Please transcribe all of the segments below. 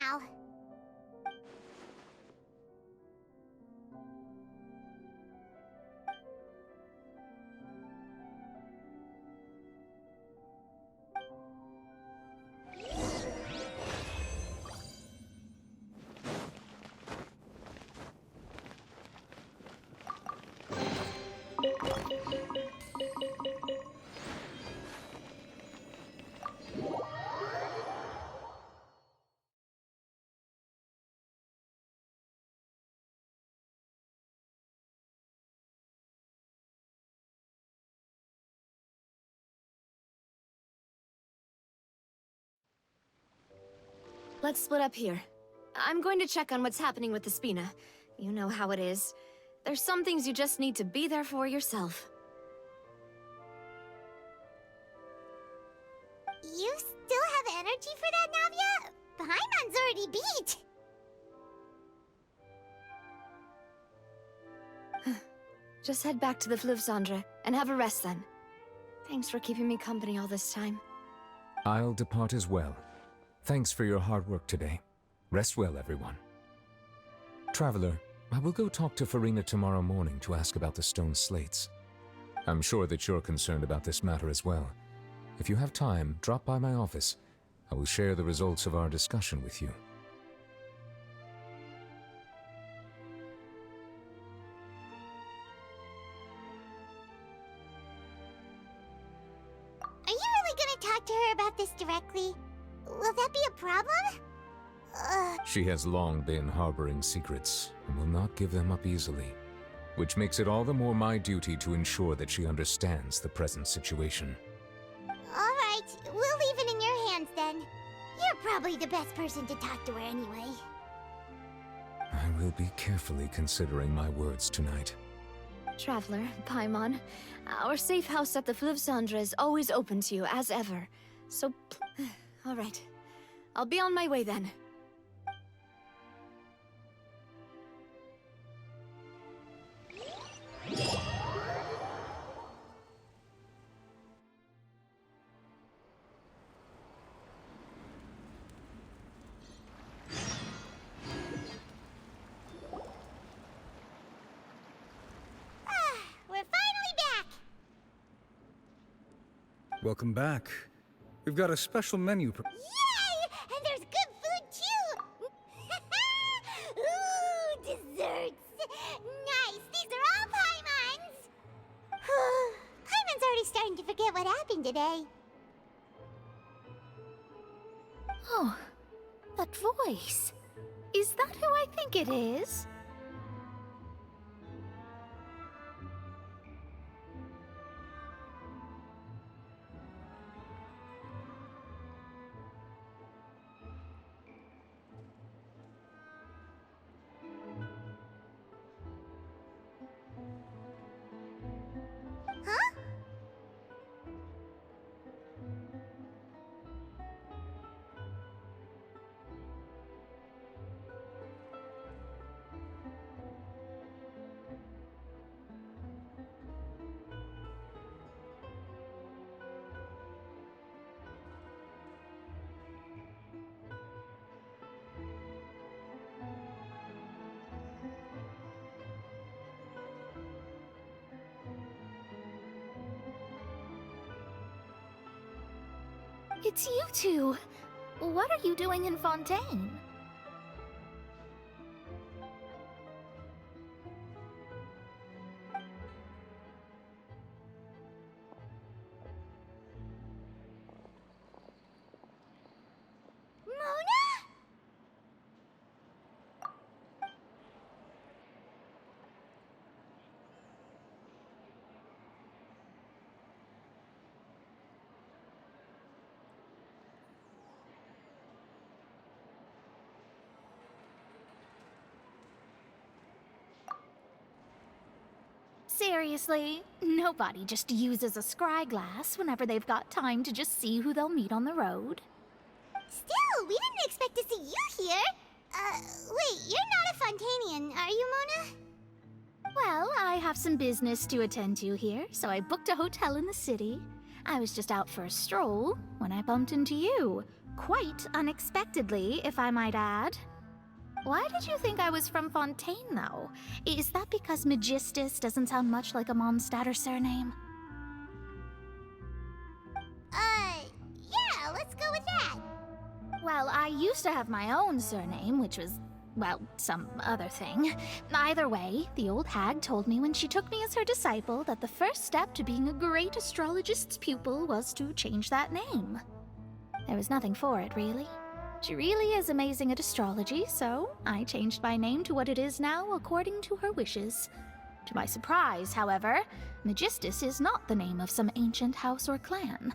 now. Let's split up here. I'm going to check on what's happening with the Spina. You know how it is. There's some things you just need to be there for yourself. You still have energy for that, Navia? Paimon's already beat. Just head back to the Fleuve Cendre and have a rest then. Thanks for keeping me company all this time. I'll depart as well. Thanks for your hard work today. Rest well, everyone. Traveler, I will go talk to Farina tomorrow morning to ask about the stone slates. I'm sure that you're concerned about this matter as well. If you have time, drop by my office. I will share the results of our discussion with you. Are you really gonna talk to her about this directly? Will that be a problem? She has long been harboring secrets and will not give them up easily, which makes it all the more my duty to ensure that she understands the present situation. Alright, we'll leave it in your hands then. You're probably the best person to talk to her anyway. I will be carefully considering my words tonight. Traveler, Paimon, our safe house at the Fleuve Cendre is always open to you, as ever. So, alright. I'll be on my way then. We're finally back! Welcome back. We've got a special menu. Yay! And there's good food too! Ooh, desserts! Nice! These are all Paimon's! Paimon's already starting to forget what happened today. Oh, that voice. Is that who I think it is? Huh? It's you two. What are you doing in Fontaine? Mona? Seriously, nobody just uses a scry glass whenever they've got time to just see who they'll meet on the road. Still, we didn't expect to see you here. Wait, you're not a Fontanian, are you, Mona? Well, I have some business to attend to here, so I booked a hotel in the city. I was just out for a stroll when I bumped into you. quite unexpectedly, if I might add. Why did you think I was from Fontaine, though? Is that because Magistus doesn't sound much like a Mondstadter surname? Yeah, let's go with that. Well, I used to have my own surname, which was, well, some other thing. Either way, the old hag told me when she took me as her disciple that the first step to being a great astrologist's pupil was to change that name. There was nothing for it, really. She really is amazing at astrology, so I changed my name to what it is now according to her wishes. To my surprise, however, Magistus is not the name of some ancient house or clan.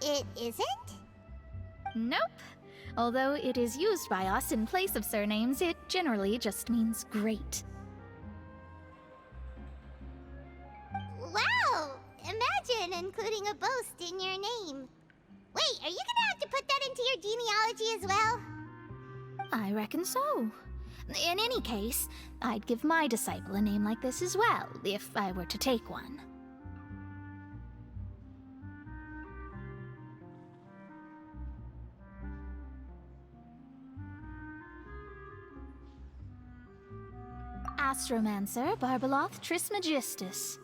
It isn't? Nope. Although it is used by us in place of surnames, it generally just means great. Wow! Imagine including a boast in your name. Wait, are you gonna have to put that into your genealogy as well? I reckon so. In any case, I'd give my disciple a name like this as well, if I were to take one. Astromancer Barbeloth Trismegistus.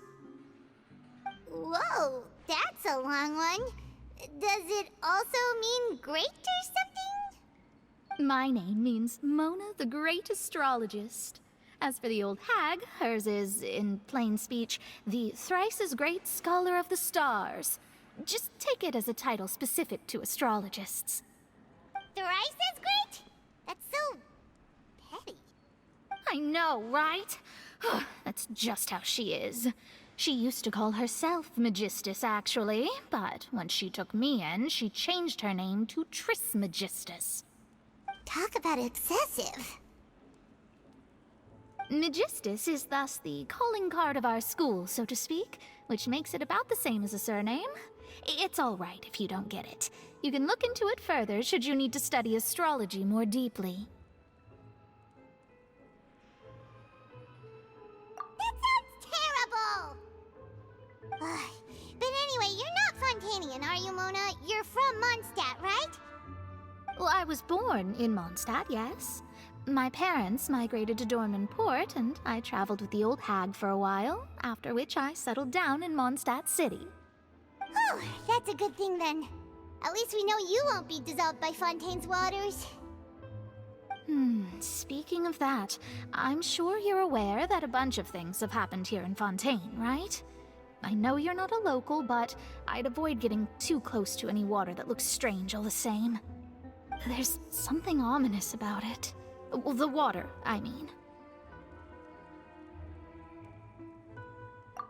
Whoa, that's a long one. Does it also mean great or something? My name means Mona the Great Astrologist. As for the old hag, hers is, in plain speech, the thrice as great Scholar of the Stars. Just take it as a title specific to astrologists. Thrice as great? That's so petty. I know, right? That's just how she is. She used to call herself Magistus, actually, but when she took me in, she changed her name to Trismegistus. Talk about excessive. Magistus is thus the calling card of our school, so to speak, which makes it about the same as a surname. It's all right if you don't get it. You can look into it further should you need to study astrology more deeply. That sounds terrible! But anyway, you're not Fontanian, are you, Mona? You're from Mondstadt, right? Well, I was born in Mondstadt, yes. My parents migrated to Dorman Port, and I traveled with the old hag for a while, after which I settled down in Mondstadt City. Whew, that's a good thing then. At least we know you won't be dissolved by Fontaine's waters. Speaking of that, I'm sure you're aware that a bunch of things have happened here in Fontaine, right? I know you're not a local, but I'd avoid getting too close to any water that looks strange all the same. There's something ominous about it. Well, the water, I mean.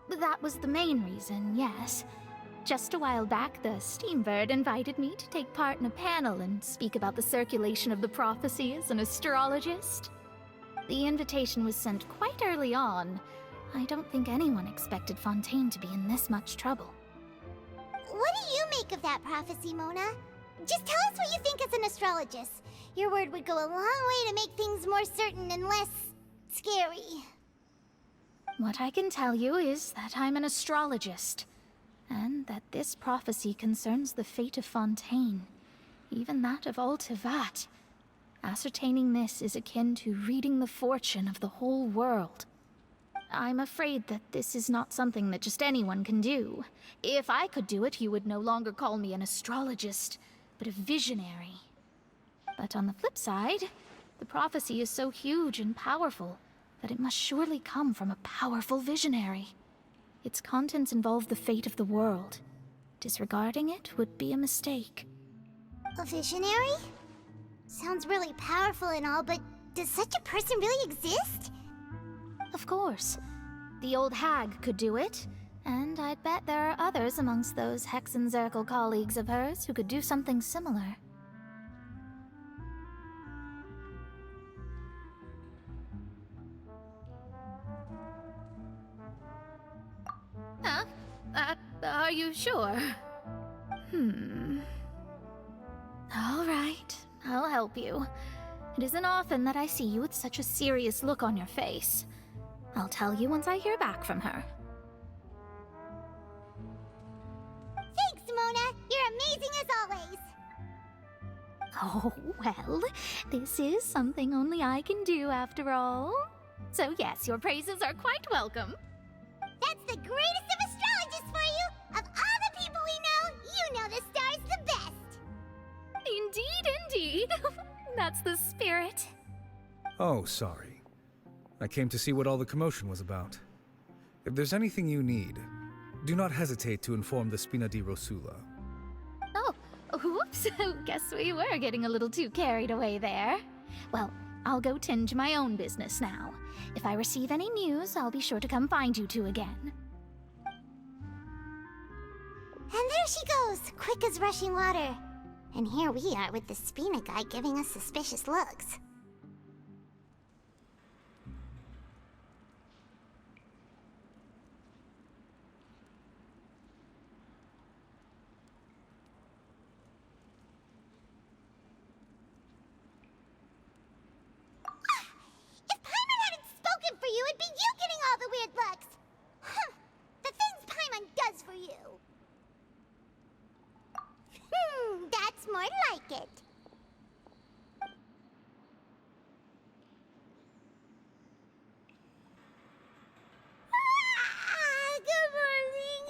That was the main reason, yes. Just a while back, the Steambird invited me to take part in a panel and speak about the circulation of the prophecy as an astrologist. The invitation was sent quite early on. I don't think anyone expected Fontaine to be in this much trouble. What do you make of that prophecy, Mona? Just tell us what you think as an astrologist. Your word would go a long way to make things more certain and less scary. What I can tell you is that I'm an astrologist, and that this prophecy concerns the fate of Fontaine, even that of all Tevat. Ascertaining this is akin to reading the fortune of the whole world. I'm afraid that this is not something that just anyone can do. If I could do it, you would no longer call me an astrologist, but a visionary. But on the flip side, the prophecy is so huge and powerful that it must surely come from a powerful visionary. Its contents involve the fate of the world. Disregarding it would be a mistake. A visionary? Sounds really powerful and all, but does such a person really exist? Of course. The old hag could do it, and I'd bet there are others amongst those Hexenzirkel colleagues of hers who could do something similar. Huh? Are you sure? All right, I'll help you. It isn't often that I see you with such a serious look on your face. I'll tell you once I hear back from her. Thanks, Mona! You're amazing as always! Oh, well, this is something only I can do after all. So yes, your praises are quite welcome. That's the greatest of astrologists for you! Of all the people we know, you know the star's the best! Indeed, indeed. That's the spirit. Oh, sorry. I came to see what all the commotion was about. If there's anything you need, do not hesitate to inform the Spina di Rosula. Oh, whoops. Guess we were getting a little too carried away there. Well, I'll go tend to my own business now. If I receive any news, I'll be sure to come find you two again. And there she goes, quick as rushing water. And here we are with the Spina guy giving us suspicious looks. If Paimon hadn't spoken for you, it'd be you getting all the weird looks. Huh. The things Paimon does for you. That's more like it. Good morning.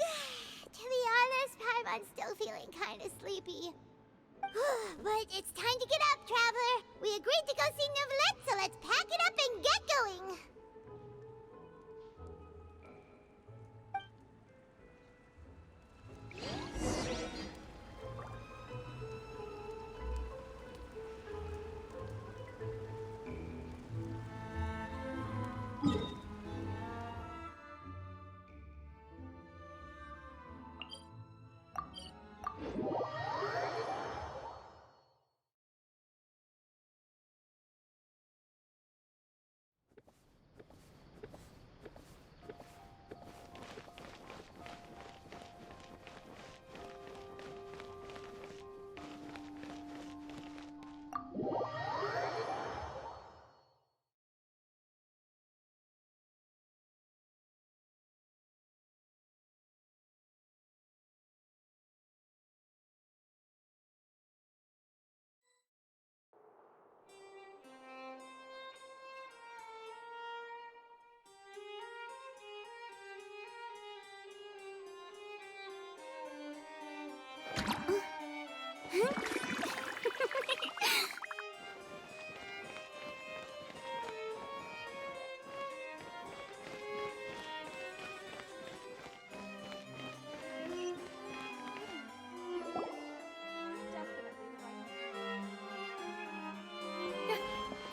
To be honest, Paimon's still feeling kind of sleepy. But it's time to get up, Traveler. We agreed to go see Neuvillette, so let's pack it up and get going.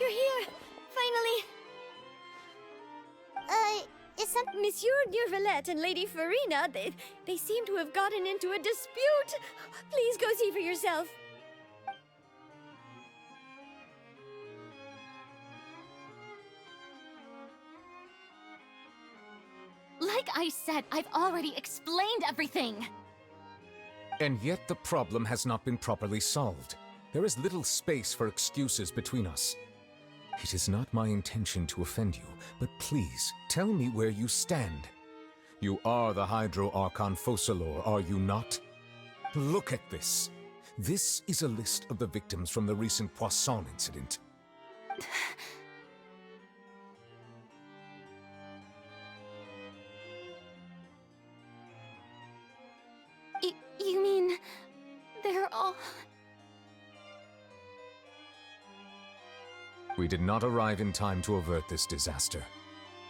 You're here! Finally! Is some... Monsieur Neuvillette and Lady Farina, they seem to have gotten into a dispute. Please go see for yourself. Like I said, I've already explained everything. And yet the problem has not been properly solved. There is little space for excuses between us. It is not my intention to offend you, but please, tell me where you stand. You are the Hydro Archon Focalor, are you not? Look at this. This is a list of the victims from the recent Poisson incident. You mean... they're all... We did not arrive in time to avert this disaster,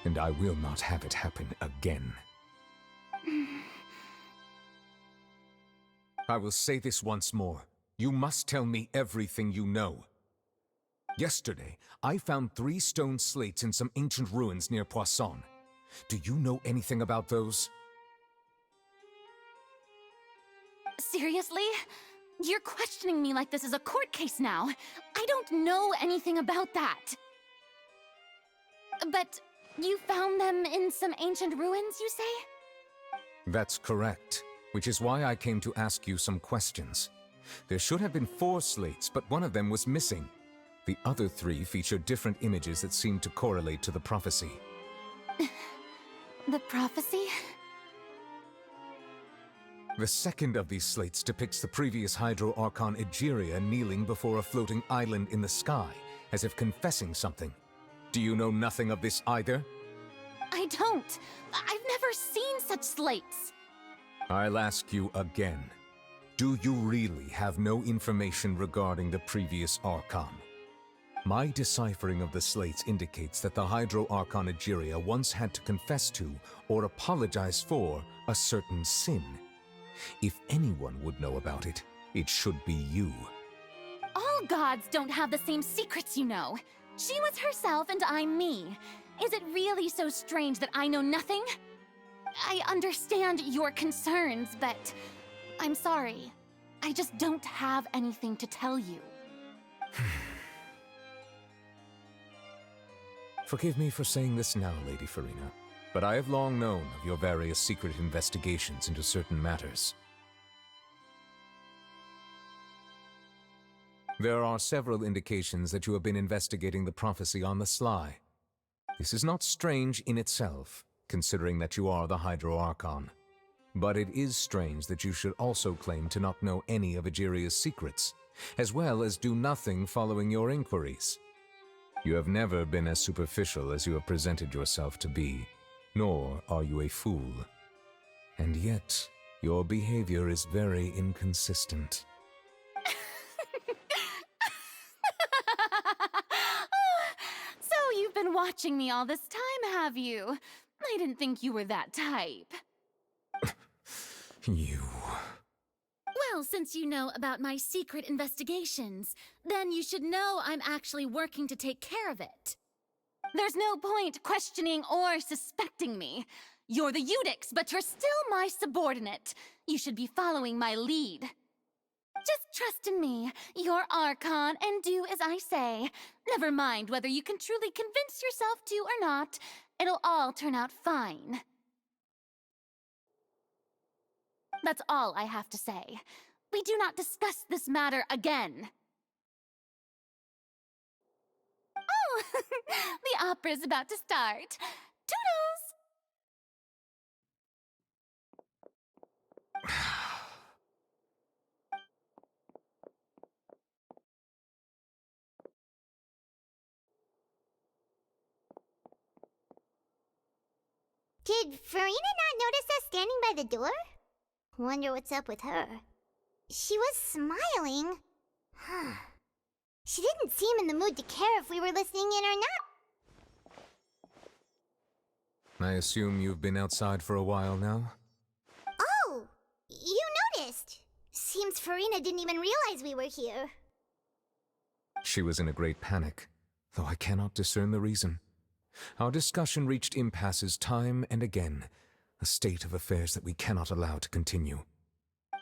and I will not have it happen again. I will say this once more. You must tell me everything you know. Yesterday, I found 3 stone slates in some ancient ruins near Poisson. Do you know anything about those? Seriously? You're questioning me like this is a court case now. I don't know anything about that. But you found them in some ancient ruins, you say? That's correct, which is why I came to ask you some questions. There should have been 4 slates, but one of them was missing. The other 3 feature different images that seem to correlate to the prophecy. The prophecy? The second of these slates depicts the previous Hydro Archon Egeria kneeling before a floating island in the sky, as if confessing something. Do you know nothing of this either? I don't. I've never seen such slates. I'll ask you again. Do you really have no information regarding the previous Archon? My deciphering of the slates indicates that the Hydro Archon Egeria once had to confess to, or apologize for, a certain sin. If anyone would know about it, it should be you. All gods don't have the same secrets, you know. She was herself and I'm me. Is it really so strange that I know nothing? I understand your concerns, but I'm sorry. I just don't have anything to tell you. Forgive me for saying this now, Lady Farina, but I have long known of your various secret investigations into certain matters. There are several indications that you have been investigating the prophecy on the sly. This is not strange in itself, considering that you are the Hydro Archon. But it is strange that you should also claim to not know any of Egeria's secrets, as well as do nothing following your inquiries. You have never been as superficial as you have presented yourself to be, nor are you a fool. And yet, your behavior is very inconsistent. So you've been watching me all this time, have you? I didn't think you were that type. You... Well, since you know about my secret investigations, then you should know I'm actually working to take care of it. There's no point questioning or suspecting me. You're the Eudix, but you're still my subordinate. You should be following my lead. Just trust in me, your Archon, and do as I say. Never mind whether you can truly convince yourself to or not. It'll all turn out fine. That's all I have to say. We do not discuss this matter again. Oh, the opera's about to start. Toodles! Did Farina not notice us standing by the door? Wonder what's up with her. She was smiling. She didn't seem in the mood to care if we were listening in or not. I assume you've been outside for a while now? Oh, you noticed. Seems Farina didn't even realize we were here. She was in a great panic, though I cannot discern the reason. Our discussion reached impasses time and again, a state of affairs that we cannot allow to continue.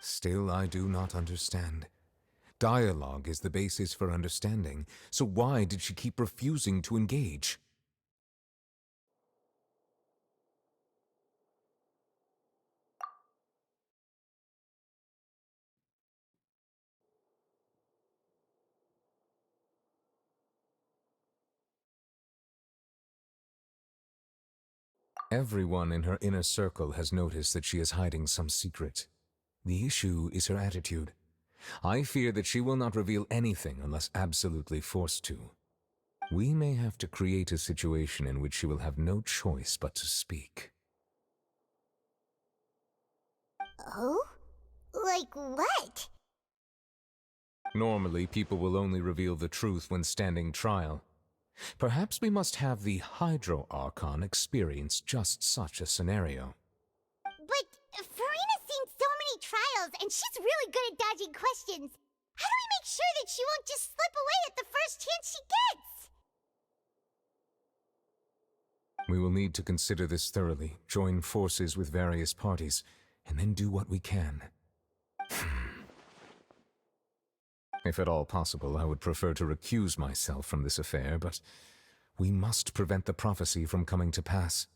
Still, I do not understand. Dialogue is the basis for understanding, so why did she keep refusing to engage? Everyone in her inner circle has noticed that she is hiding some secret. The issue is her attitude. I fear that she will not reveal anything unless absolutely forced to. We may have to create a situation in which she will have no choice but to speak. Oh? Like what? Normally, people will only reveal the truth when standing trial. Perhaps we must have the Hydro Archon experience just such a scenario. But Farina's seen so many trials, and she's really good at dodging questions. How do we make sure that she won't just slip away at the first chance she gets? We will need to consider this thoroughly, join forces with various parties, and then do what we can. If at all possible, I would prefer to recuse myself from this affair, but we must prevent the prophecy from coming to pass.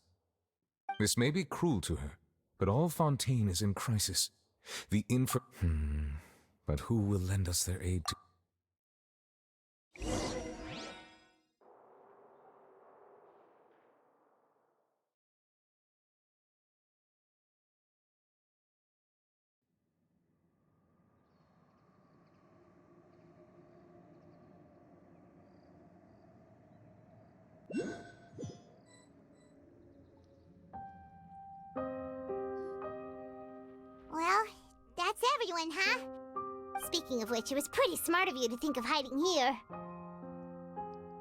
This may be cruel to her, but all Fontaine is in crisis. But who will lend us their aid to... Well, that's everyone, huh? Speaking of which, it was pretty smart of you to think of hiding here.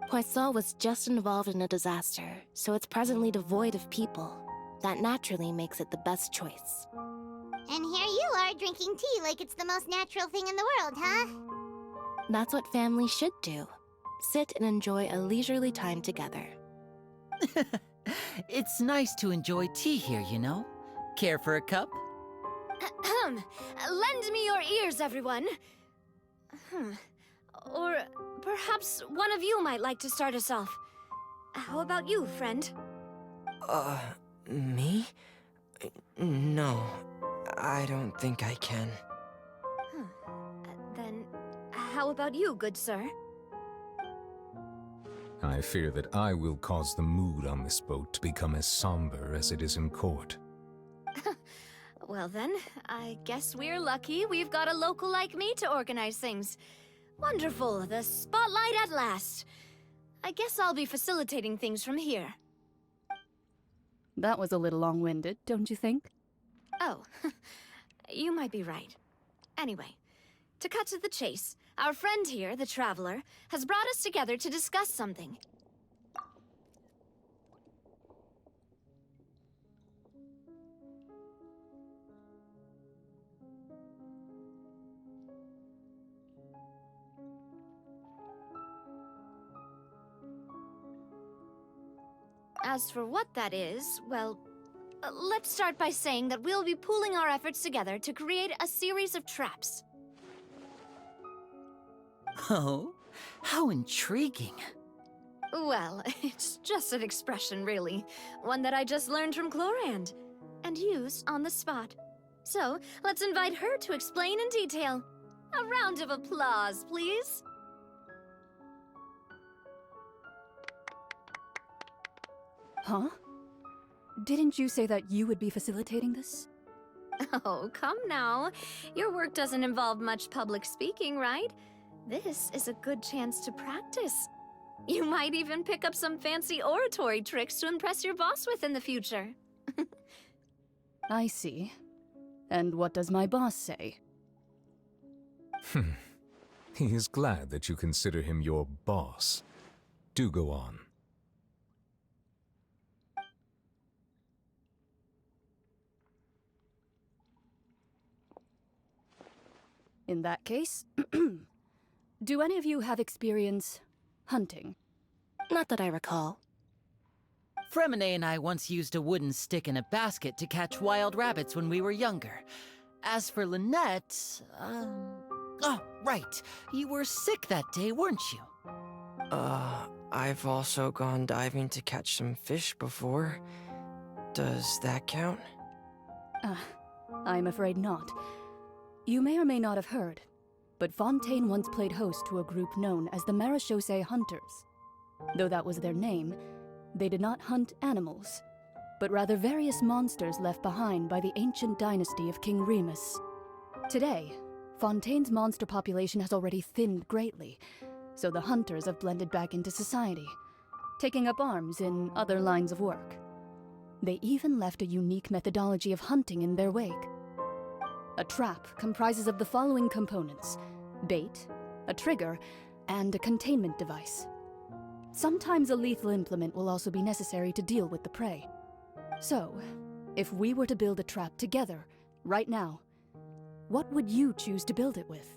Poisson was just involved in a disaster, so it's presently devoid of people. That naturally makes it the best choice. And here you are drinking tea like it's the most natural thing in the world, huh? That's what families should do. Sit and enjoy a leisurely time together. It's nice to enjoy tea here, you know? Care for a cup? Lend me your ears, everyone. Or perhaps one of you might like to start us off. How about you, friend? Me? No, I don't think I can. Then, how about you, good sir? I fear that I will cause the mood on this boat to become as somber as it is in court. Well then, I guess we're lucky we've got a local like me to organize things. Wonderful, the spotlight at last. I guess I'll be facilitating things from here. That was a little long-winded, don't you think? Oh, you might be right. Anyway, to cut to the chase, our friend here, the Traveler, has brought us together to discuss something. As for what that is, well, let's start by saying that we'll be pooling our efforts together to create a series of traps. Oh, how intriguing. Well, it's just an expression, really. One that I just learned from Chlorand, and used on the spot. So, let's invite her to explain in detail. A round of applause, please. Huh? Didn't you say that you would be facilitating this? Oh, come now. Your work doesn't involve much public speaking, right? This is a good chance to practice. You might even pick up some fancy oratory tricks to impress your boss with in the future. I see. And what does my boss say? He is glad that you consider him your boss. Do go on. In that case, do any of you have experience hunting? Not that I recall. Fremine and I once used a wooden stick in a basket to catch wild rabbits when we were younger. As for Lynette, oh, right. You were sick that day, weren't you? I've also gone diving to catch some fish before. Does that count? I'm afraid not. You may or may not have heard, but Fontaine once played host to a group known as the Marechaussee Hunters. Though that was their name, they did not hunt animals, but rather various monsters left behind by the ancient dynasty of King Remus. Today, Fontaine's monster population has already thinned greatly, so the hunters have blended back into society, taking up arms in other lines of work. They even left a unique methodology of hunting in their wake. A trap comprises of the following components: bait, a trigger, and a containment device. Sometimes a lethal implement will also be necessary to deal with the prey. So, if we were to build a trap together, right now, what would you choose to build it with?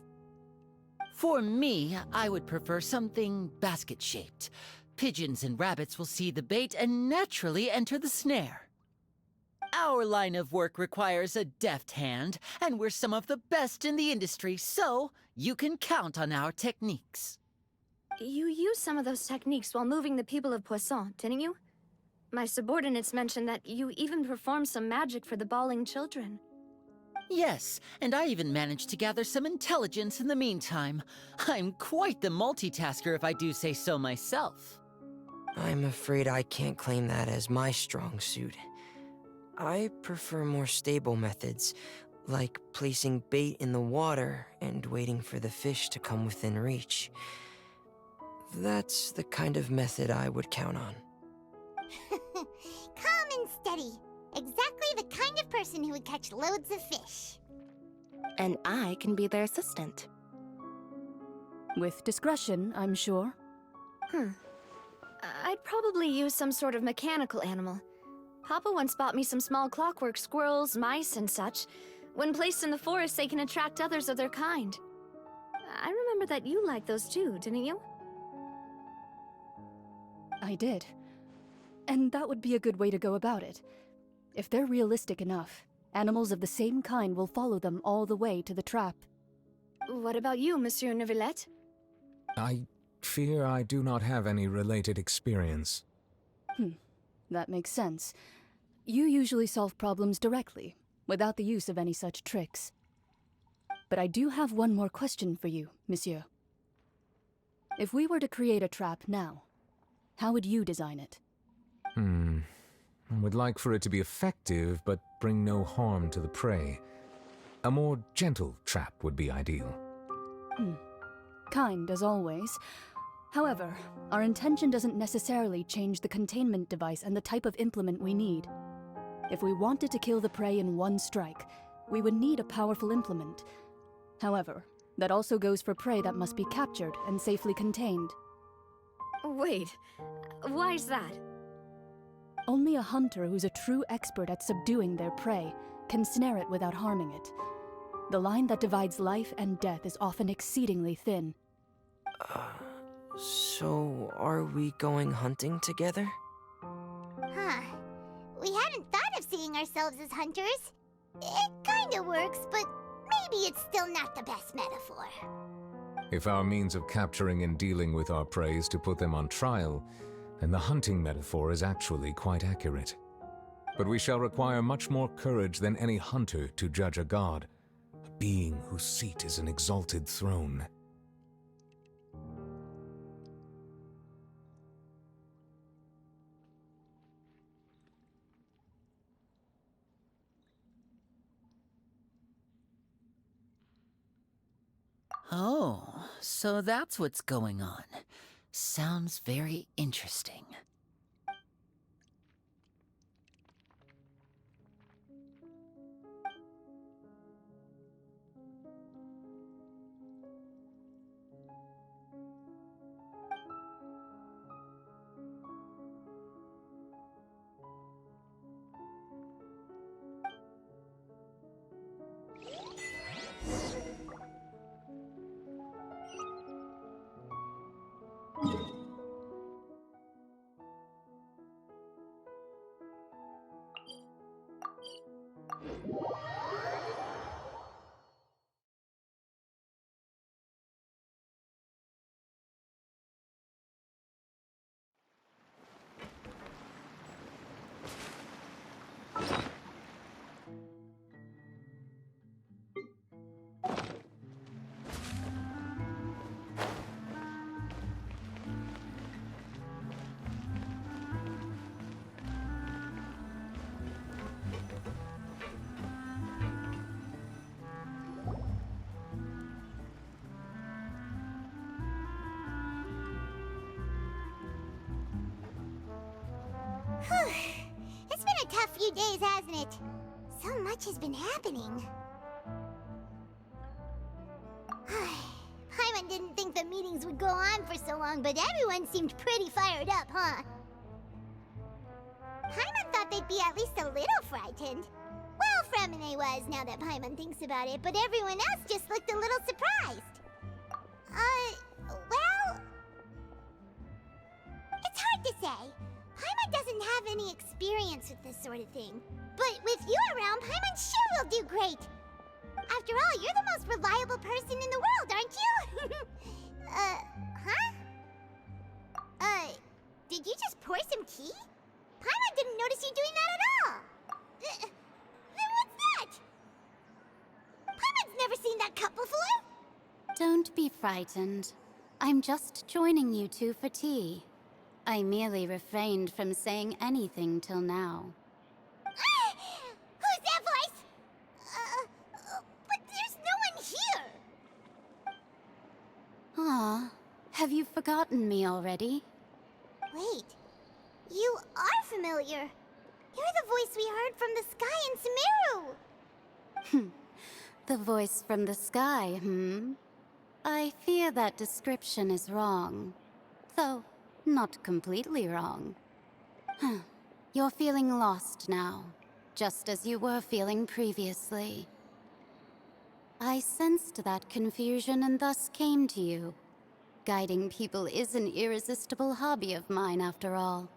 For me, I would prefer something basket-shaped. Pigeons and rabbits will see the bait and naturally enter the snare. Our line of work requires a deft hand, and we're some of the best in the industry, so you can count on our techniques. You used some of those techniques while moving the people of Poisson, didn't you? My subordinates mentioned that you even performed some magic for the bawling children. Yes, and I even managed to gather some intelligence in the meantime. I'm quite the multitasker if I do say so myself. I'm afraid I can't claim that as my strong suit. I prefer more stable methods, like placing bait in the water and waiting for the fish to come within reach. That's the kind of method I would count on. Calm and steady. Exactly the kind of person who would catch loads of fish. And I can be their assistant. With discretion, I'm sure. I'd probably use some sort of mechanical animal. Papa once bought me some small clockwork squirrels, mice, and such. When placed in the forest, they can attract others of their kind. I remember that you liked those too, didn't you? I did. And that would be a good way to go about it. If they're realistic enough, animals of the same kind will follow them all the way to the trap. What about you, Monsieur Neuvillette? I fear I do not have any related experience. That makes sense. You usually solve problems directly, without the use of any such tricks. But I do have one more question for you, monsieur. If we were to create a trap now, how would you design it? I would like for it to be effective, but bring no harm to the prey. A more gentle trap would be ideal. Kind, as always. However, our intention doesn't necessarily change the containment device and the type of implement we need. If we wanted to kill the prey in one strike, we would need a powerful implement. However, that also goes for prey that must be captured and safely contained. Wait, why is that? Only a hunter who's a true expert at subduing their prey can snare it without harming it. The line that divides life and death is often exceedingly thin. So are we going hunting together? Huh. We hadn't thought of seeing ourselves as hunters. It kinda works, but maybe it's still not the best metaphor. If our means of capturing and dealing with our prey is to put them on trial, then the hunting metaphor is actually quite accurate. But we shall require much more courage than any hunter to judge a god, a being whose seat is an exalted throne. Oh, so that's what's going on. Sounds very interesting. Whew. It's been a tough few days, hasn't it? So much has been happening. Paimon didn't think the meetings would go on for so long, but everyone seemed pretty fired up, huh? Paimon thought they'd be at least a little frightened. Well, Fremine was, now that Paimon thinks about it, but everyone else just looked a little surprised. Well... It's hard to say. Paimon doesn't have any experience with this sort of thing. But with you around, Paimon sure will do great. After all, you're the most reliable person in the world, aren't you? Did you just pour some tea? Paimon didn't notice you doing that at all. Then what's that? Paimon's never seen that cup before. Don't be frightened. I'm just joining you two for tea. I merely refrained from saying anything till now. Who's that voice? But there's no one here. Aw, have you forgotten me already? Wait, You are familiar. You're the voice we heard from the sky in Sumeru. The voice from the sky, I fear that description is wrong. Though, not completely wrong. You're feeling lost now, just as you were feeling previously. I sensed that confusion and thus came to you. Guiding people is an irresistible hobby of mine, after all.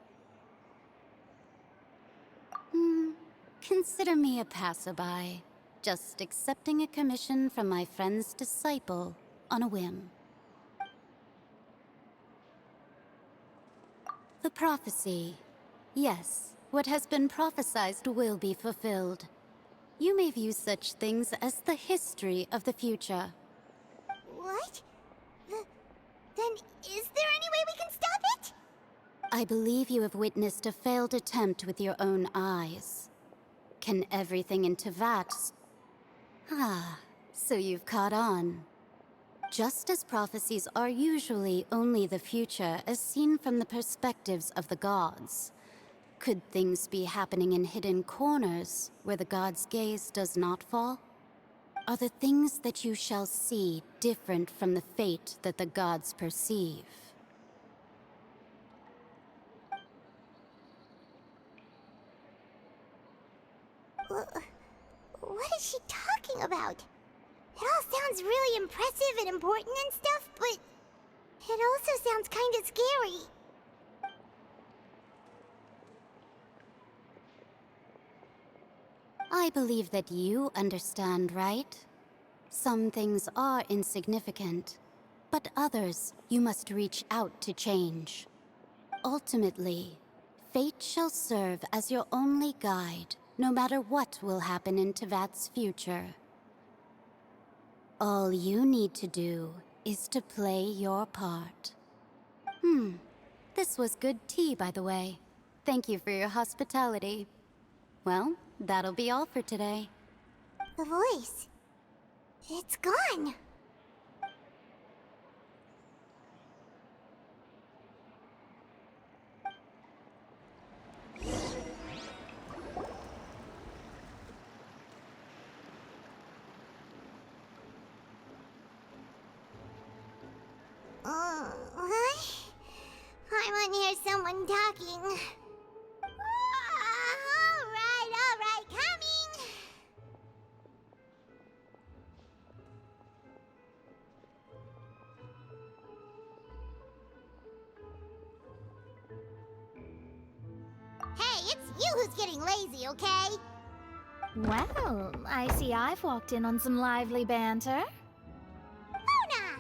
Consider me a passerby, just accepting a commission from my friend's disciple on a whim. The prophecy. Yes, what has been prophesied will be fulfilled. You may view such things as the history of the future. What? Then is there any way we can stop it? I believe you have witnessed a failed attempt with your own eyes. Can everything in Teyvat... so you've caught on. Just as prophecies are usually only the future as seen from the perspectives of the gods, could things be happening in hidden corners where the gods' gaze does not fall? Are the things that you shall see different from the fate that the gods perceive? What is she talking about? It all sounds really impressive and important and stuff, but it also sounds kind of scary. I believe that you understand, right? Some things are insignificant, but others you must reach out to change. Ultimately, fate shall serve as your only guide, no matter what will happen in Teyvat's future. All you need to do is to play your part. This was good tea, by the way. Thank you for your hospitality. Well, that'll be all for today. The voice. It's gone. I want to hear someone talking. All right, coming. Hey, it's you who's getting lazy, okay? Well, I see I've walked in on some lively banter. Luna!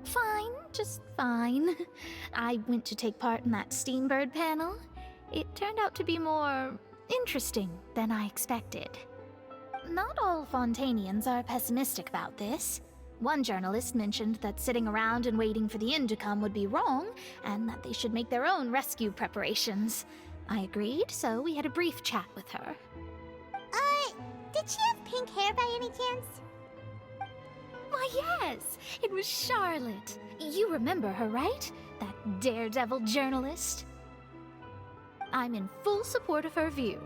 Fine, just fine. I went to take part in that Steambird panel. It turned out to be more interesting than I expected. Not all Fontanians are pessimistic about this. One journalist mentioned that sitting around and waiting for the end to come would be wrong, and that they should make their own rescue preparations. I agreed, so we had a brief chat with her. Did she have pink hair by any chance? Why, yes! It was Charlotte. You remember her, right? That daredevil journalist? I'm in full support of her view.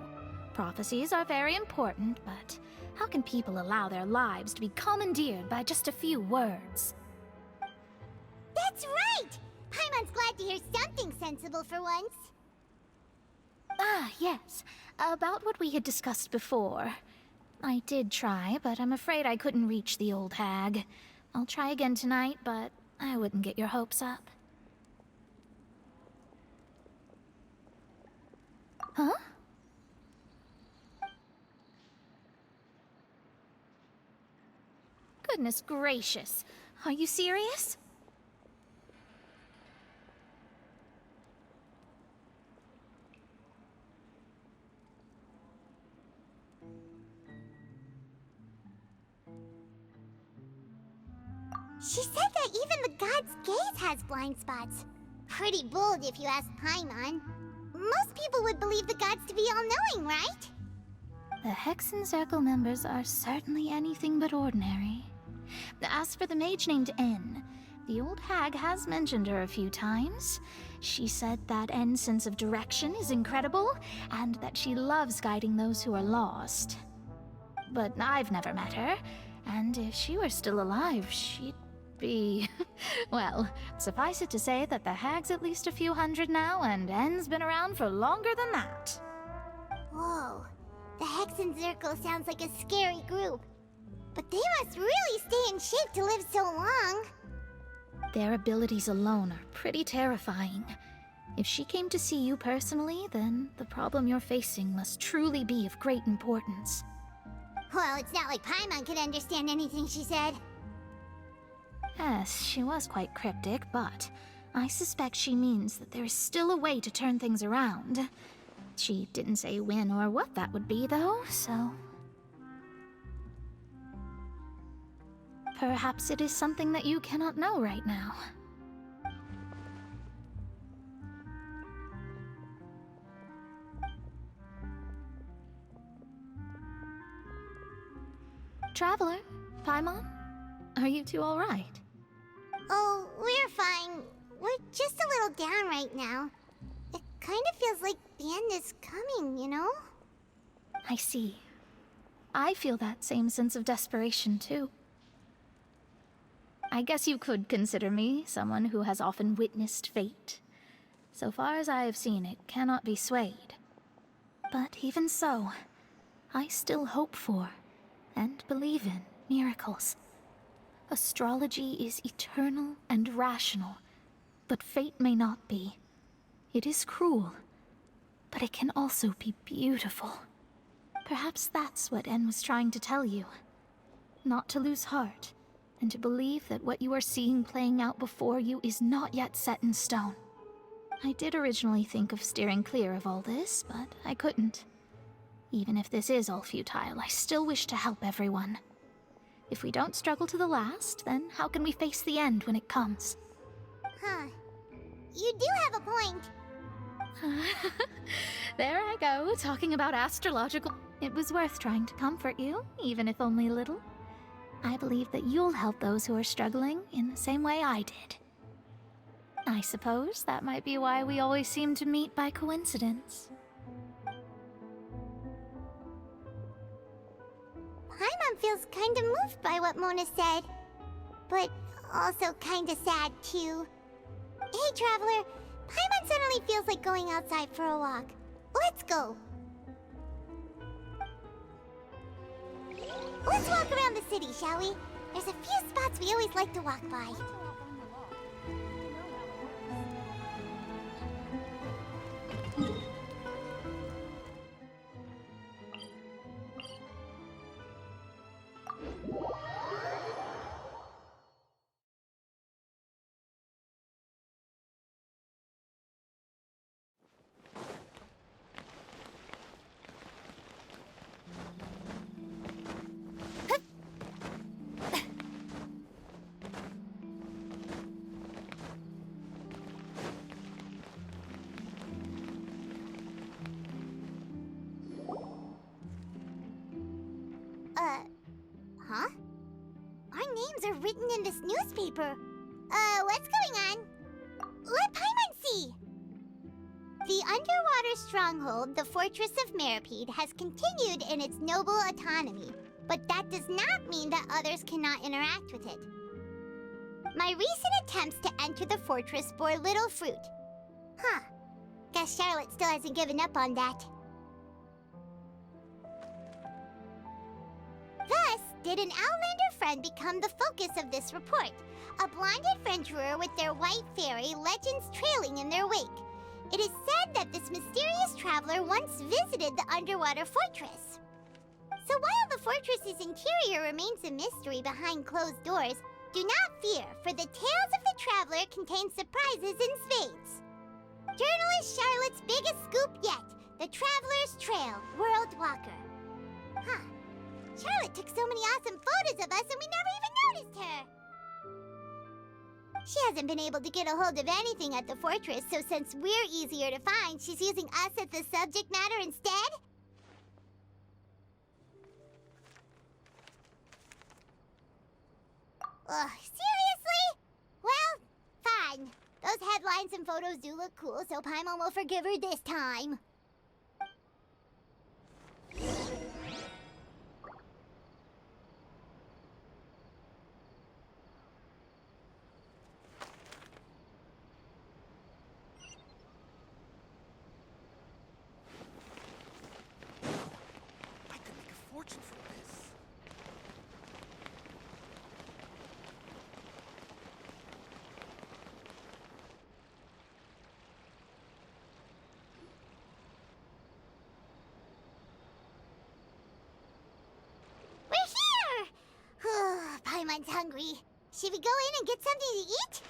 Prophecies are very important, but how can people allow their lives to be commandeered by just a few words? That's right! Paimon's glad to hear something sensible for once. Ah, yes. About what we had discussed before. I did try, but I'm afraid I couldn't reach the old hag. I'll try again tonight, but I wouldn't get your hopes up. Huh? Goodness gracious. Are you serious? She said that even the god's gaze has blind spots. Pretty bold if you ask Paimon. Most people would believe the gods to be all-knowing, right? The Hexen Circle members are certainly anything but ordinary. As for the mage named N, the old hag has mentioned her a few times. She said that N's sense of direction is incredible, and that she loves guiding those who are lost. But I've never met her, and if she were still alive, she'd be... well, suffice it to say that the hag's at least a few hundred now, and N's been around for longer than that. Whoa. The Hexen Circle sounds like a scary group. But they must really stay in shape to live so long. Their abilities alone are pretty terrifying. If she came to see you personally, then the problem you're facing must truly be of great importance. Well, it's not like Paimon could understand anything she said. Yes, she was quite cryptic, but I suspect she means that there is still a way to turn things around. She didn't say when or what that would be, though, so... perhaps it is something that you cannot know right now. Traveler, Paimon, are you two all right? Oh, we're fine. We're just a little down right now. It kind of feels like the end is coming, you know? I see. I feel that same sense of desperation, too. I guess you could consider me someone who has often witnessed fate. So far as I have seen, it cannot be swayed. But even so, I still hope for, and believe in, miracles. Astrology is eternal and rational, but fate may not be. It is cruel, but it can also be beautiful. Perhaps that's what En was trying to tell you. Not to lose heart, and to believe that what you are seeing playing out before you is not yet set in stone. I did originally think of steering clear of all this, but I couldn't. Even if this is all futile, I still wish to help everyone. If we don't struggle to the last, then how can we face the end when it comes? Huh. You do have a point. There I go, talking about astrological... It was worth trying to comfort you, even if only a little. I believe that you'll help those who are struggling in the same way I did. I suppose that might be why we always seem to meet by coincidence. Paimon feels kind of moved by what Mona said. But also kind of sad, too. Hey, Traveler. Paimon suddenly feels like going outside for a walk. Let's go. Let's walk around the city, shall we? There's a few spots we always like to walk by. Huh? Our names are written in this newspaper. What's going on? Let Paimon see! The underwater stronghold, the Fortress of Meripede, has continued in its noble autonomy, but that does not mean that others cannot interact with it. My recent attempts to enter the fortress bore little fruit. Huh. Guess Charlotte still hasn't given up on that. Thus, did an Outlander friend become the focus of this report, a blonde adventurer with their white fairy legends trailing in their wake. It is said that this mysterious traveler once visited the underwater fortress. So while the fortress's interior remains a mystery behind closed doors, do not fear, for the tales of the traveler contain surprises in spades. Journalist Charlotte's biggest scoop yet, the Traveler's Trail, World Walker. Huh. Charlotte took so many awesome photos of us and we never even noticed her. She hasn't been able to get a hold of anything at the fortress, so since we're easier to find, she's using us as the subject matter instead? Ugh, seriously? Well, fine. Those headlines and photos do look cool, so Paimon will forgive her this time. I could make a fortune from this. We're here! Paimon's hungry. Should we go in and get something to eat?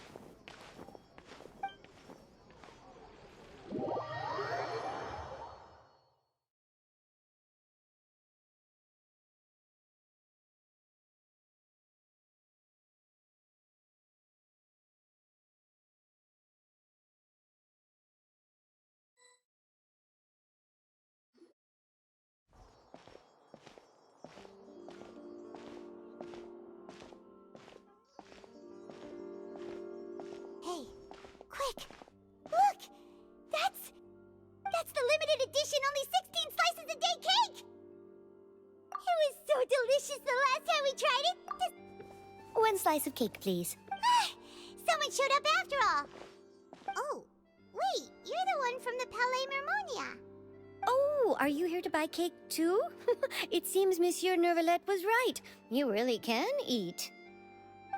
Hey, quick! Look! That's the limited edition only 16 slices a day cake! It was so delicious the last time we tried it. One slice of cake, please. Someone showed up after all. Oh, wait, you're the one from the Palais Mermonia. Oh, are you here to buy cake too? It seems Monsieur Nervalette was right. You really can eat.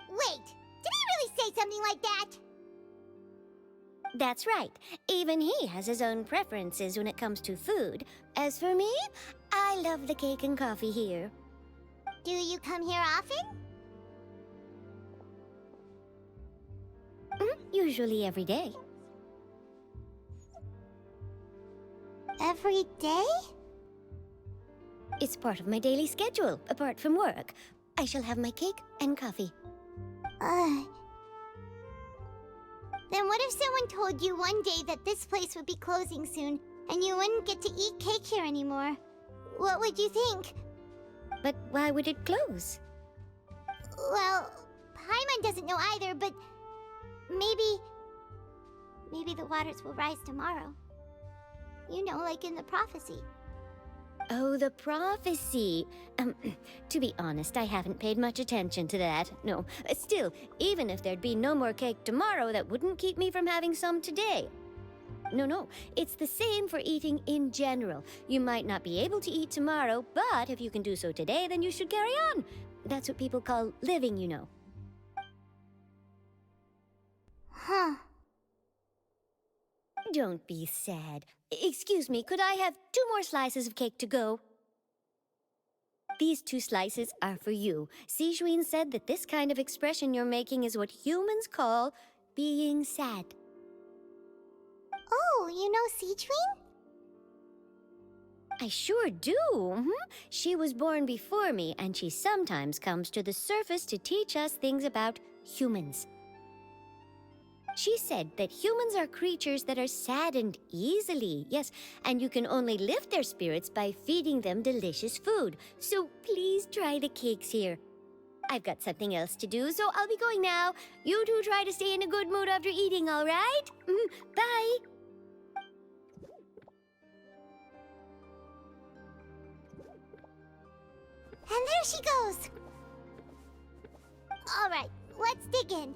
Wait, did he really say something like that? That's right. Even he has his own preferences when it comes to food. As for me, I love the cake and coffee here. Do you come here often? Usually every day. Every day? It's part of my daily schedule, apart from work. I shall have my cake and coffee. Then what if someone told you one day that this place would be closing soon, and you wouldn't get to eat cake here anymore? What would you think? But why would it close? Well, Paimon doesn't know either, but maybe the waters will rise tomorrow. You know, like in the prophecy. Oh, the prophecy. To be honest, I haven't paid much attention to that. No, still, even if there'd be no more cake tomorrow, that wouldn't keep me from having some today. No, it's the same for eating in general. You might not be able to eat tomorrow, but if you can do so today, then you should carry on. That's what people call living, you know. Huh. Don't be sad. Excuse me, could I have 2 more slices of cake to go? These 2 slices are for you. Sijuin said that this kind of expression you're making is what humans call being sad. Oh, you know Sijuin? I sure do. She was born before me, and she sometimes comes to the surface to teach us things about humans. She said that humans are creatures that are saddened easily, yes, and you can only lift their spirits by feeding them delicious food. So please try the cakes here. I've got something else to do, so I'll be going now. You two try to stay in a good mood after eating, all right? Bye. And there she goes. All right, let's dig in.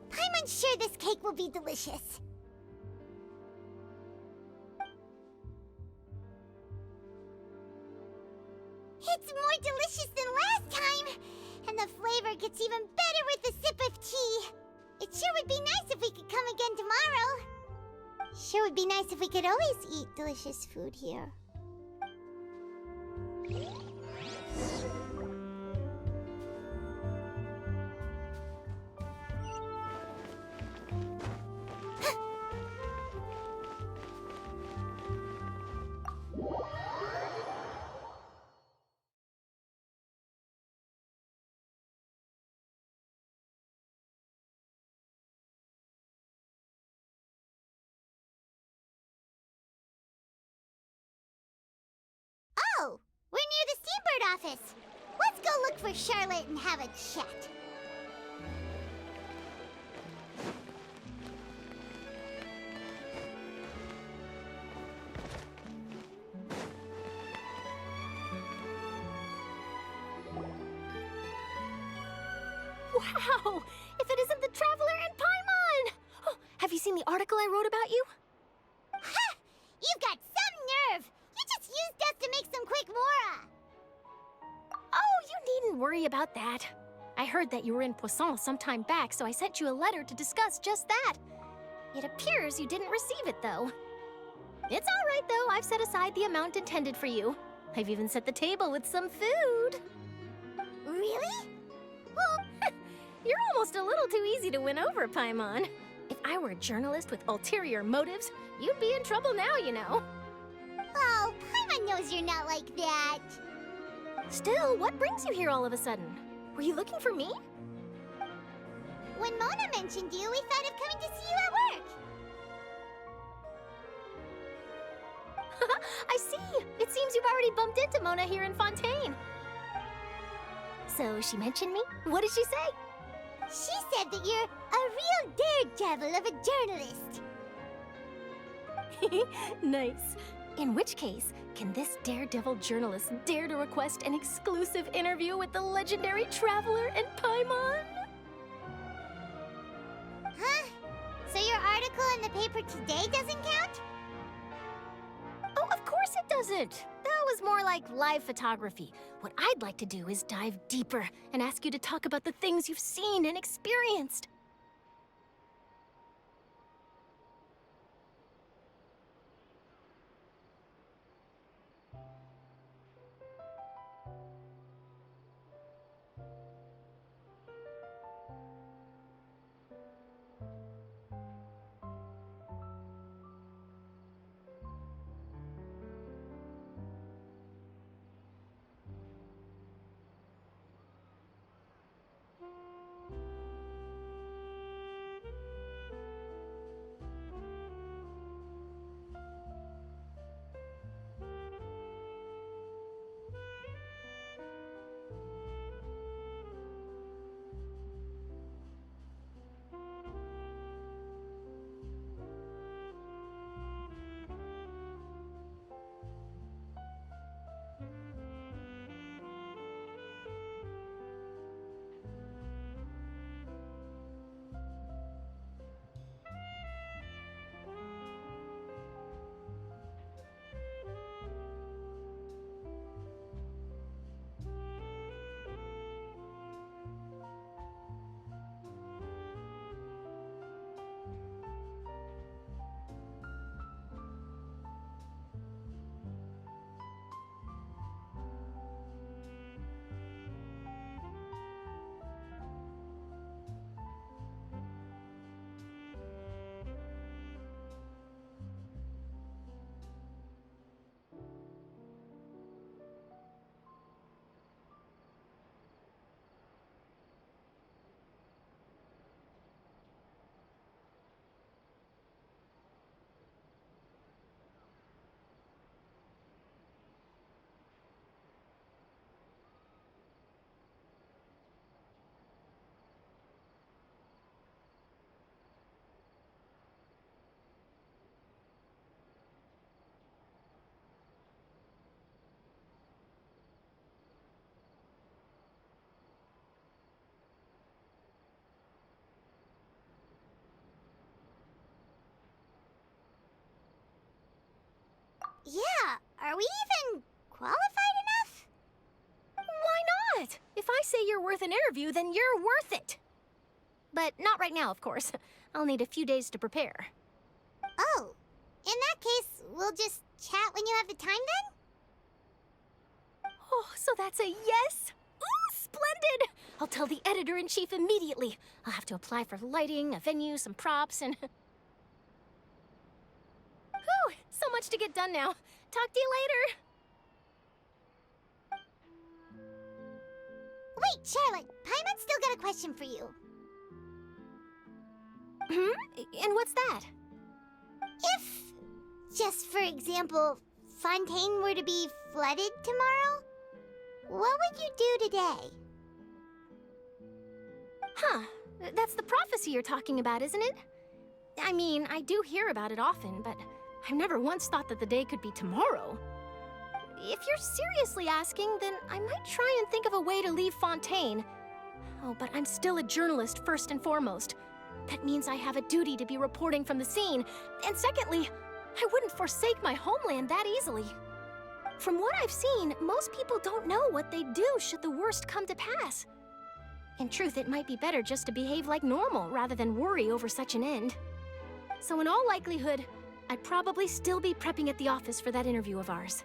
Paimon's sure this cake will be delicious. It's more delicious than last time, and the flavor gets even better with a sip of tea. It sure would be nice if we could come again tomorrow. Sure would be nice if we could always eat delicious food here. Oh, we're near the Steambird office. Let's go look for Charlotte and have a chat. Wow! If it isn't the Traveler and Paimon! Oh, have you seen the article I wrote about you? Ha! You've got some nerve! You just used us to make some quick mora! Oh, you needn't worry about that. I heard that you were in Poisson some time back, so I sent you a letter to discuss just that. It appears you didn't receive it, though. It's all right, though. I've set aside the amount intended for you. I've even set the table with some food. Really? Well, you're almost a little too easy to win over, Paimon. If I were a journalist with ulterior motives, you'd be in trouble now, you know. Oh, Paimon knows you're not like that. Still, what brings you here all of a sudden? Were you looking for me? When Mona mentioned you, we thought of coming to see you at work. I see. It seems you've already bumped into Mona here in Fontaine. So she mentioned me? What did she say? She said that you're a real daredevil of a journalist. Nice. In which case, can this daredevil journalist dare to request an exclusive interview with the legendary Traveler and Paimon? Huh? So your article in the paper today doesn't count? Oh, of course it doesn't. That was more like live photography. What I'd like to do is dive deeper and ask you to talk about the things you've seen and experienced. Yeah, are we even qualified enough? Why not? If I say you're worth an interview, then you're worth it. But not right now, of course. I'll need a few days to prepare. Oh, in that case, we'll just chat when you have the time then? Oh, so that's a yes? Ooh, splendid! I'll tell the editor-in-chief immediately. I'll have to apply for lighting, a venue, some props, and... Whew, so much to get done now. Talk to you later. Wait, Charlotte, Paimon's still got a question for you. And what's that? If, just for example, Fontaine were to be flooded tomorrow, what would you do today? Huh, That's the prophecy you're talking about, isn't it? I mean, I do hear about it often, but I've never once thought that the day could be tomorrow. If you're seriously asking, then I might try and think of a way to leave Fontaine. Oh, but I'm still a journalist first and foremost. That means I have a duty to be reporting from the scene. And secondly, I wouldn't forsake my homeland that easily. From what I've seen, most people don't know what they'd do should the worst come to pass. In truth, it might be better just to behave like normal rather than worry over such an end. So in all likelihood, I'd probably still be prepping at the office for that interview of ours.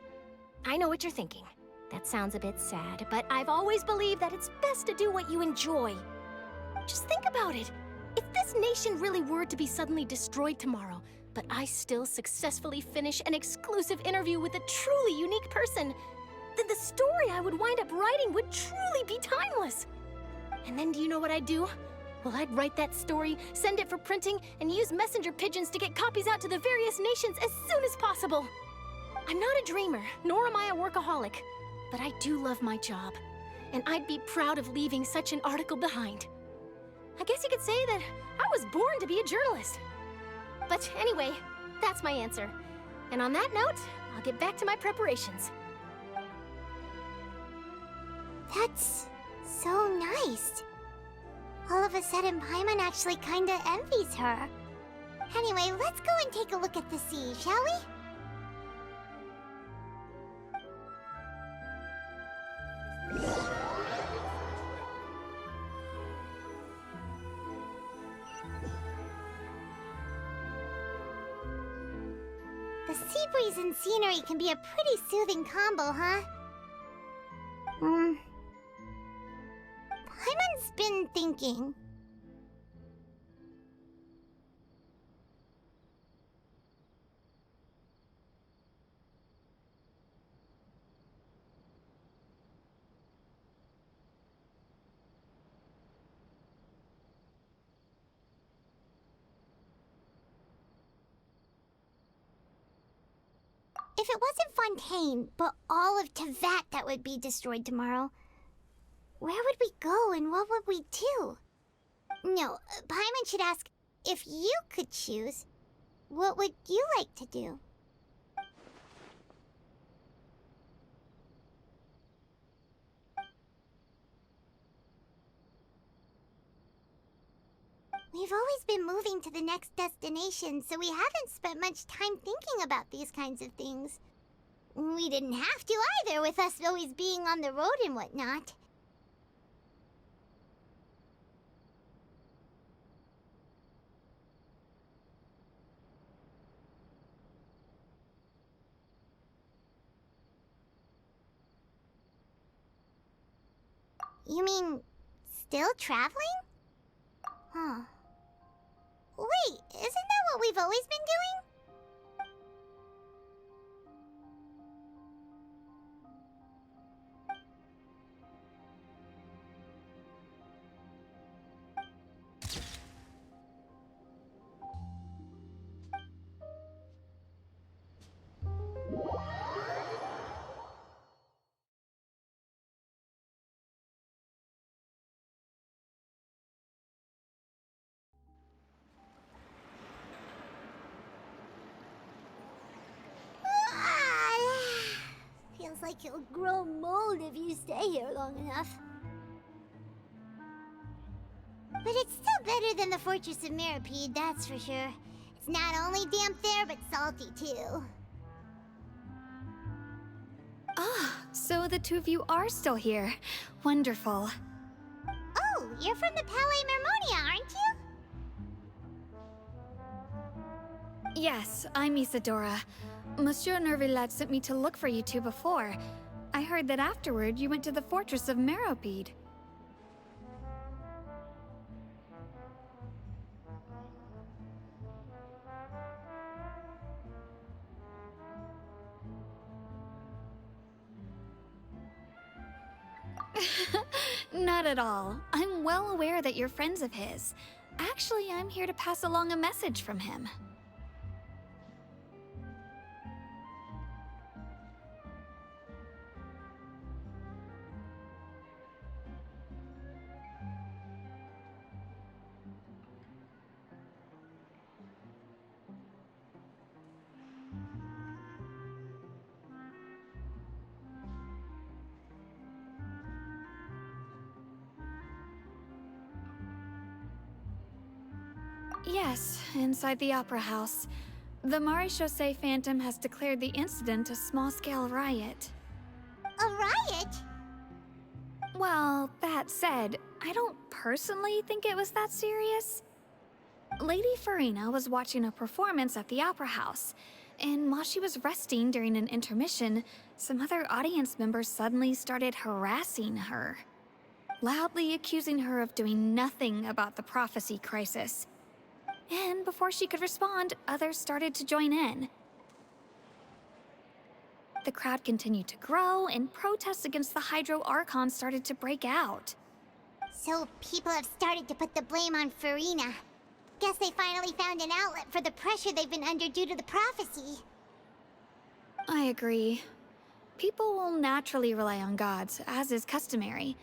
I know what you're thinking. That sounds a bit sad, but I've always believed that it's best to do what you enjoy. Just think about it. If this nation really were to be suddenly destroyed tomorrow, but I still successfully finish an exclusive interview with a truly unique person, then the story I would wind up writing would truly be timeless. And then do you know what I'd do? Well, I'd write that story, send it for printing, and use messenger pigeons to get copies out to the various nations as soon as possible. I'm not a dreamer, nor am I a workaholic, but I do love my job, and I'd be proud of leaving such an article behind. I guess you could say that I was born to be a journalist. But anyway, that's my answer. And on that note, I'll get back to my preparations. That's so nice. All of a sudden, Paimon actually kinda envies her. Anyway, let's go and take a look at the sea, shall we? The sea breeze and scenery can be a pretty soothing combo, huh? Paimon's been thinking. If it wasn't Fontaine, but all of Tevat that would be destroyed tomorrow, where would we go and what would we do? No, Paimon should ask, if you could choose, what would you like to do? We've always been moving to the next destination, so we haven't spent much time thinking about these kinds of things. We didn't have to either, with us always being on the road and whatnot. You mean, still traveling? Huh. Wait, isn't that what we've always been doing? Feels like you'll grow mold if you stay here long enough. But it's still better than the Fortress of Mirapede, that's for sure. It's not only damp there, but salty too. Ah, so the two of you are still here. Wonderful. Oh, you're from the Palais Mermonia, aren't you? Yes, I'm Isadora. Monsieur Nervillet sent me to look for you two before. I heard that afterward you went to the Fortress of Meropide. Not at all. I'm well aware that you're friends of his. Actually, I'm here to pass along a message from him. Yes, inside the Opera House. The Marechaussee Phantom has declared the incident a small-scale riot. A riot? Well, that said, I don't personally think it was that serious. Lady Farina was watching a performance at the Opera House, and while she was resting during an intermission, some other audience members suddenly started harassing her, loudly accusing her of doing nothing about the prophecy crisis. And before she could respond, others started to join in. The crowd continued to grow, and protests against the Hydro Archon started to break out. So people have started to put the blame on Farina. Guess they finally found an outlet for the pressure they've been under due to the prophecy. I agree. People will naturally rely on gods, as is customary.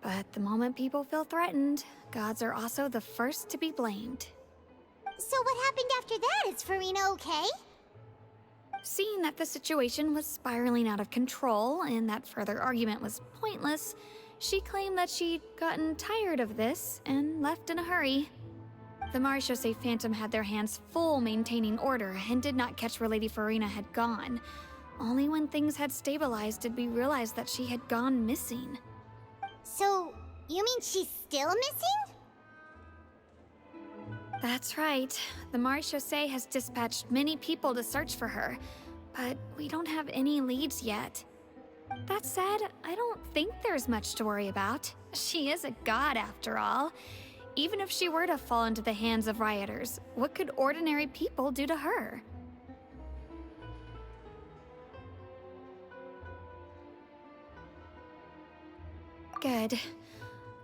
But the moment people feel threatened, gods are also the first to be blamed. So what happened after that? Is Farina okay? Seeing that the situation was spiraling out of control and that further argument was pointless, she claimed that she'd gotten tired of this and left in a hurry. The Marechaussee Phantom had their hands full maintaining order and did not catch where Lady Farina had gone. Only when things had stabilized did we realize that she had gone missing. So, you mean she's still missing? That's right. The Marechaussee has dispatched many people to search for her, but we don't have any leads yet. That said, I don't think there's much to worry about. She is a god after all. Even if she were to fall into the hands of rioters, what could ordinary people do to her? Good.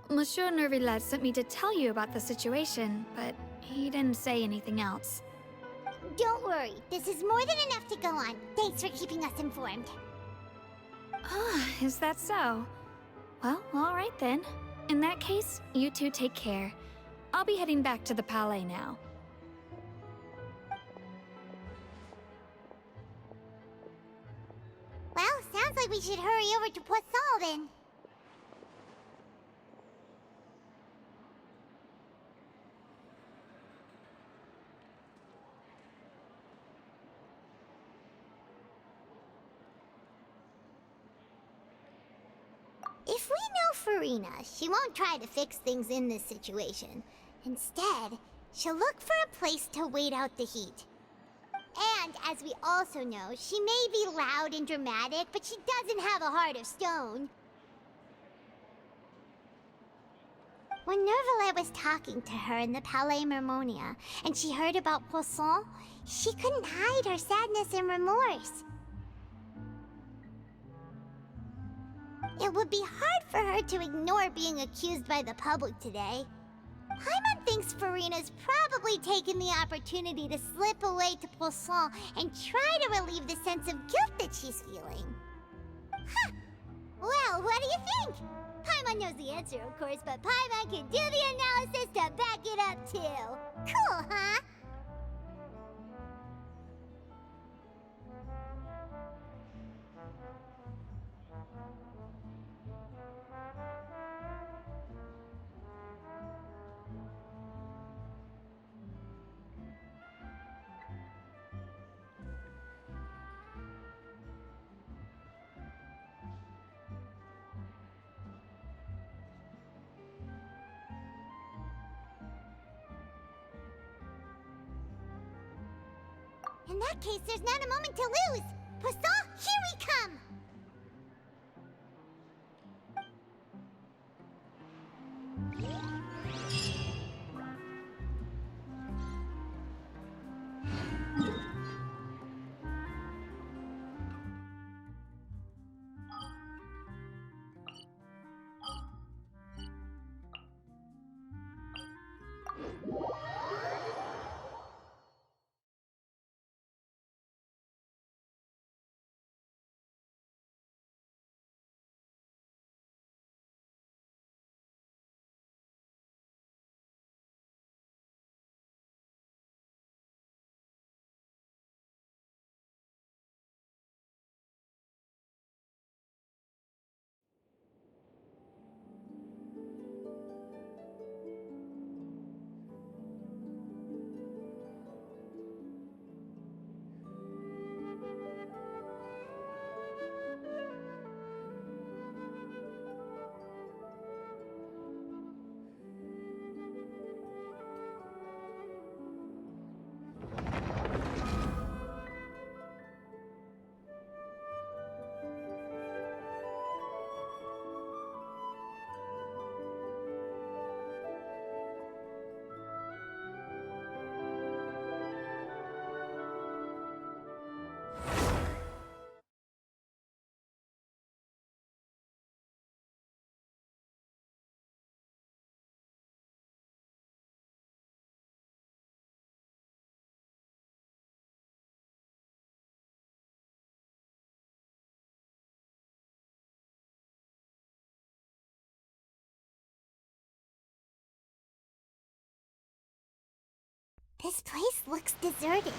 Monsieur Nervillet sent me to tell you about the situation, but he didn't say anything else. Don't worry, this is more than enough to go on. Thanks for keeping us informed. Ah, is that so? Well, all right then. In that case, you two take care. I'll be heading back to the Palais now. Well, sounds like we should hurry over to Poisson then. If we know Farina, she won't try to fix things in this situation. Instead, she'll look for a place to wait out the heat. And, as we also know, she may be loud and dramatic, but she doesn't have a heart of stone. When Nervalet was talking to her in the Palais Mermonia, and she heard about Poisson, she couldn't hide her sadness and remorse. It would be hard for her to ignore being accused by the public today. Paimon thinks Farina's probably taken the opportunity to slip away to Poisson and try to relieve the sense of guilt that she's feeling. Huh. Well, what do you think? Paimon knows the answer, of course, but Paimon can do the analysis to back it up, too. Cool, huh? In that case, there's not a moment to lose! Poisson, here we come! This place looks deserted.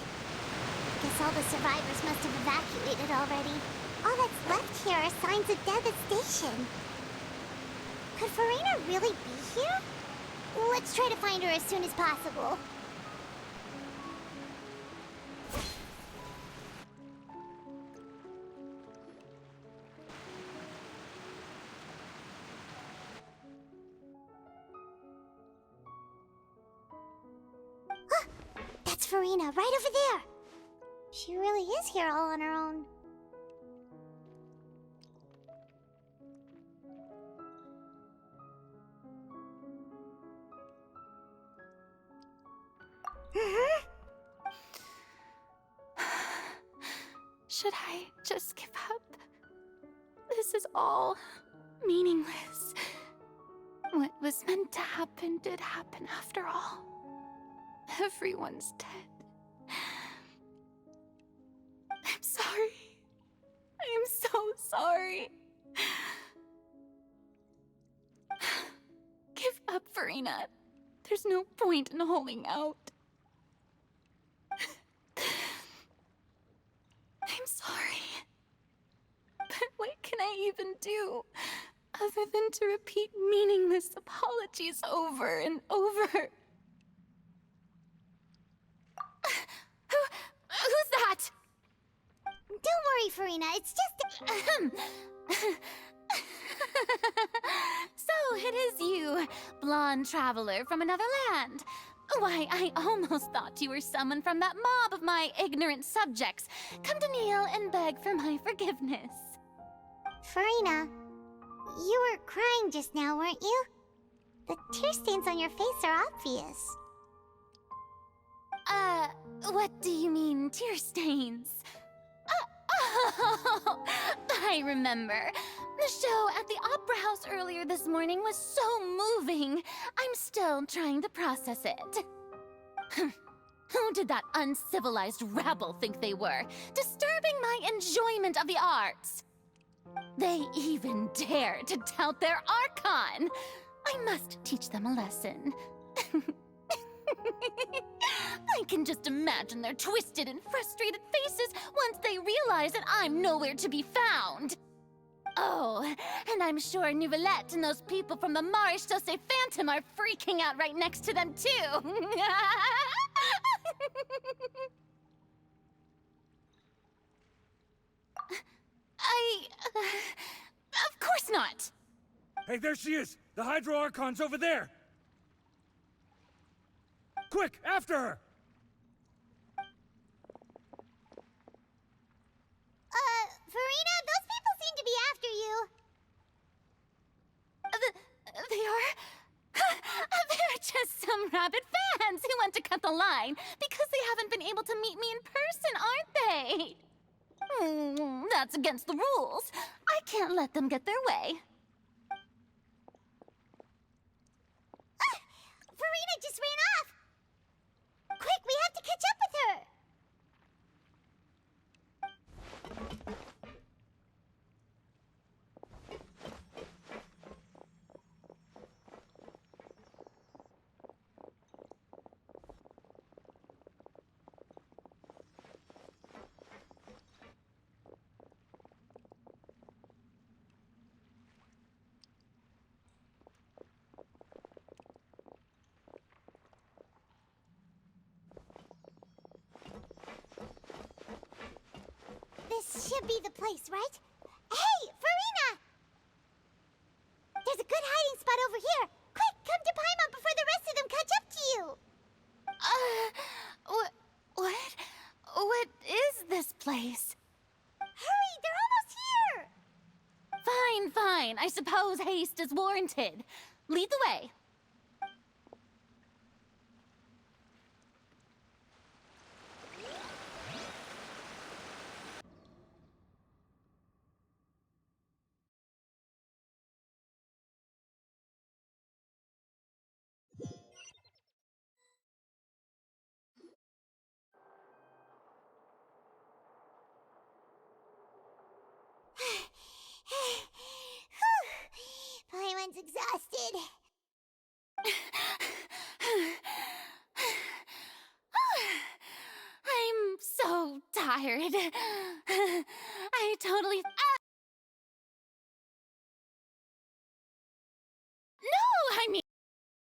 Guess all the survivors must have evacuated already. All that's left here are signs of devastation. Could Farina really be here? Let's try to find her as soon as possible. That's Farina, right over there. She really is here all on her own. Should I just give up? This is all meaningless. What was meant to happen did happen after all. Everyone's dead. I'm sorry. I am so sorry. Give up, Farina. There's no point in holding out. I'm sorry. But what can I even do other than to repeat meaningless apologies over and over? Who's that? Don't worry, Farina. It's just So it is you, blonde traveler from another land. Why, I almost thought you were someone from that mob of my ignorant subjects, come to kneel and beg for my forgiveness. Farina, you were crying just now, weren't you? The tear stains on your face are obvious. What do you mean, tear stains? Oh, I remember. The show at the Opera House earlier this morning was so moving. I'm still trying to process it. Who did that uncivilized rabble think they were, disturbing my enjoyment of the arts? They even dare to tout their Archon. I must teach them a lesson. I can just imagine their twisted and frustrated faces once they realize that I'm nowhere to be found. Oh, and I'm sure Nouvellette and those people from the Marish Chaussee Phantom are freaking out right next to them, too. Of course not. Hey, there she is! The Hydro Archon's over there! Quick, after her! Farina, those people seem to be after you. They are? They're just some rabid fans who want to cut the line because they haven't been able to meet me in person, aren't they? That's against the rules. I can't let them get their way. Farina just ran off! Quick, we have to catch up with her! This should be the place, right? Hey, Farina! There's a good hiding spot over here. Quick, come to Paimon before the rest of them catch up to you. What is this place? Hurry, they're almost here! Fine. I suppose haste is warranted. Lead the way. Paimon's exhausted. tired. I totally... No, I mean...